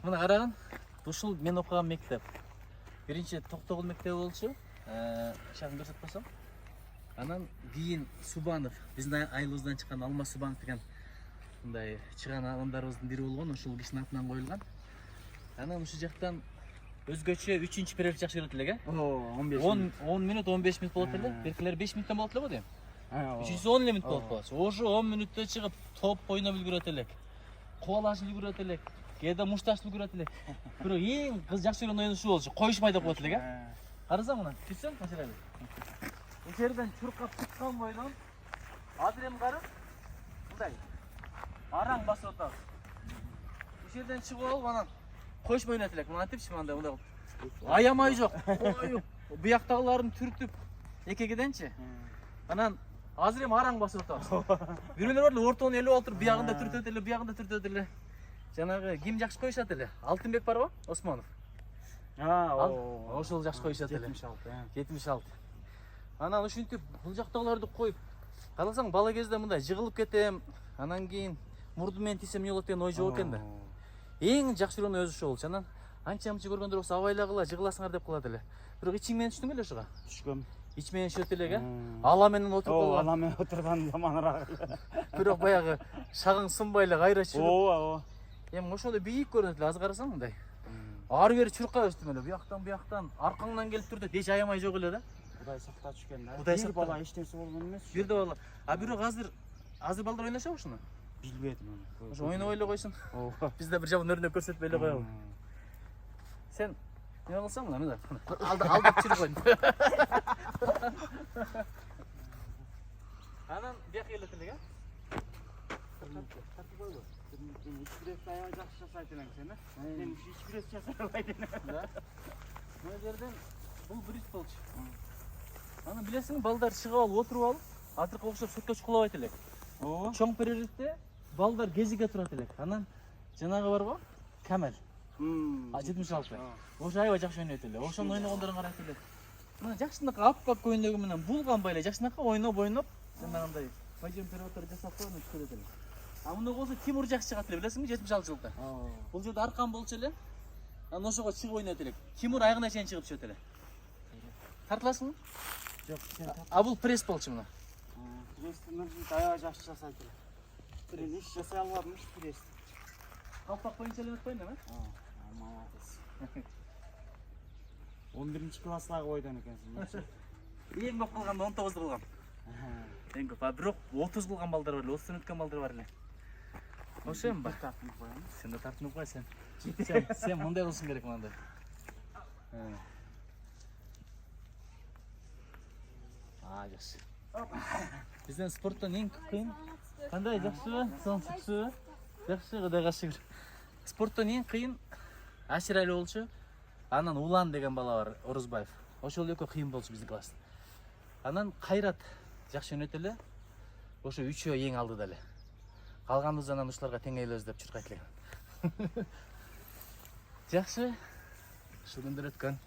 Мына карагын. Ушул мен окуган мектеп. Биринчи Токтогул мектеби болчу. Шагын көрсөтүп койсоң. Анан кийин Субанов, биздин айылыбыздан чыккан Алмаз Субанов деген мындай чыган адамдарыбыздын бири болгон, ушул кишинин атынан коюлган. Анан ушул жактан өзгөчө 3-чү период жакшы көрөт элек, 10 мүнөт, 15 мүнөт болот эле. Беркилер 5 мүнөттөн болот эле го дейм. 3-чүсү 10 мүнөт болот болчу. Ошо 10 мүнөттө чыгып топ ойноп үлгүрөт элек. Кубалашып үлгүрөт элек. Кээде мушташып үлгүрөт элек. Бирок эң жакшы көргөн оюну ушул болчу. Коюшмай деп коет элек, Карасаң мына, түшсөң Качырали. Ошерден чуркап чыккан бойдон Адрем карып, мындай араң басып атабыз. Ошерден чыгып алып анан коюшмай ойнойт элек. Мына типчи мындай кылып. Аямай жок. Коюп, буяктагыларын түртүп экегеденчи. Анан азыр эми араң басып атабыз. Бирөөлөр бар эле ортону элеп отуруп, буягында түртөт эле, буягында түртөт эле. Жанагы ким жакшы коюшат эле? Алтынбек барбы? Осмонов. Ошол жакшы коюшат эле. 76. Анан ушинтип бул жактагыларды коюп, карасаң бала кезде мындай жыгылып кетем, анан кийин мурду менен тийсем эмне болот деген ой жок экен да. Эң жакшы көргөн өзү ошол болчу. Анан анча-мынча көргөндөр болсо абайлагыла жыгыласыңар деп кылат эле. Бирок ичиң менен түштүң эле ошого? Түшкөм. Ич менен шөт элек, ала менен отуруп калган. Ала менен отурган заманыраак. Бирок баягы шагың сынбай эле кайра чыгып. Эми ошондой бийик көрүнөт эле, азыр карасаң мындай. Ары бери чуркап өстүм эле, буяктан, аркаңдан келип турду, эч аямай жок эле да. Кудай сактачу экен да. Кудай Бир бала эчтеси болгон эмес. Бир да бала. Бирок азыр балдар ойношобу ушуну? Билбедим аны. Ошо ойнобой эле койсун. Бизде бир жаман өрнөк көрсөтпөй эле коелу. Сен эмне кылсаң мына? Алдап жүрүп койдум. Анан бияка келет элек, Тартып койгу. Ичбирес аябай жакшы жасайт элең сен, Мен ушу ичбирес жасай албайт элем. Мына жерден бул бриз болчу. Аны билесиңби, балдар чыгып алып, отуруп алып, азыркы окшоп сөткө чукулабайт элек. Чоң перерывте балдар кезиге турат элек. Анан жанагы барбы? Камел. 76. Ошо аябай жакшы ойнойт эле. Ошону ойногондорун карайт элек. Мына жакшынакы аппак көйнөгү менен булганбай эле жакшынакы ойноп, жанагындай бажем переводтор жасап койгон көрөт эле. Муну болсо Тимур жакшы чыгат эле, билесиңби, 76 жылда. Бул жерде аркан болчу эле. Анан ошого чыгып ойнойт элек. Тимур аягына чейин чыгып түшөт эле. Тартыласыңбы? Жок, сен тарт. Бул пресс болчу мына. Прести Нуржит аябай жакшы жасайт эле. Мен иш жасай албадым, пресс. Калпак боюнча эле өтпөйм да, Молодец. 11-класстагы бойдон экенсиң. Эң көп кылганда 19 кылгам. Эң көп. Бирок 30 кылган балдар бар эле, 30 өткөн балдар бар эле. Ошо эми ба? Тартынып коем. Сен да тартынып кой сен. Сен мындай кылышың керек мындай. Жакшы. Бизден спорттон эң кыйын. Кандай, жакшыбы? Сончуксубу? Жакшы, Кудайга шүгүр. Спорттон эң кыйын Аширали болчу. Анан Улан деген бала бар, Орузбаев. Ошол экөө кыйын болчу биздин класста. Анан Кайрат жакшы өнөт эле. Ошо үчөө эң алдыда эле. Калганыбыз анан ушуларга тең элебиз деп чуркайт элек. Жакшы. Ушул күндөр өткөн.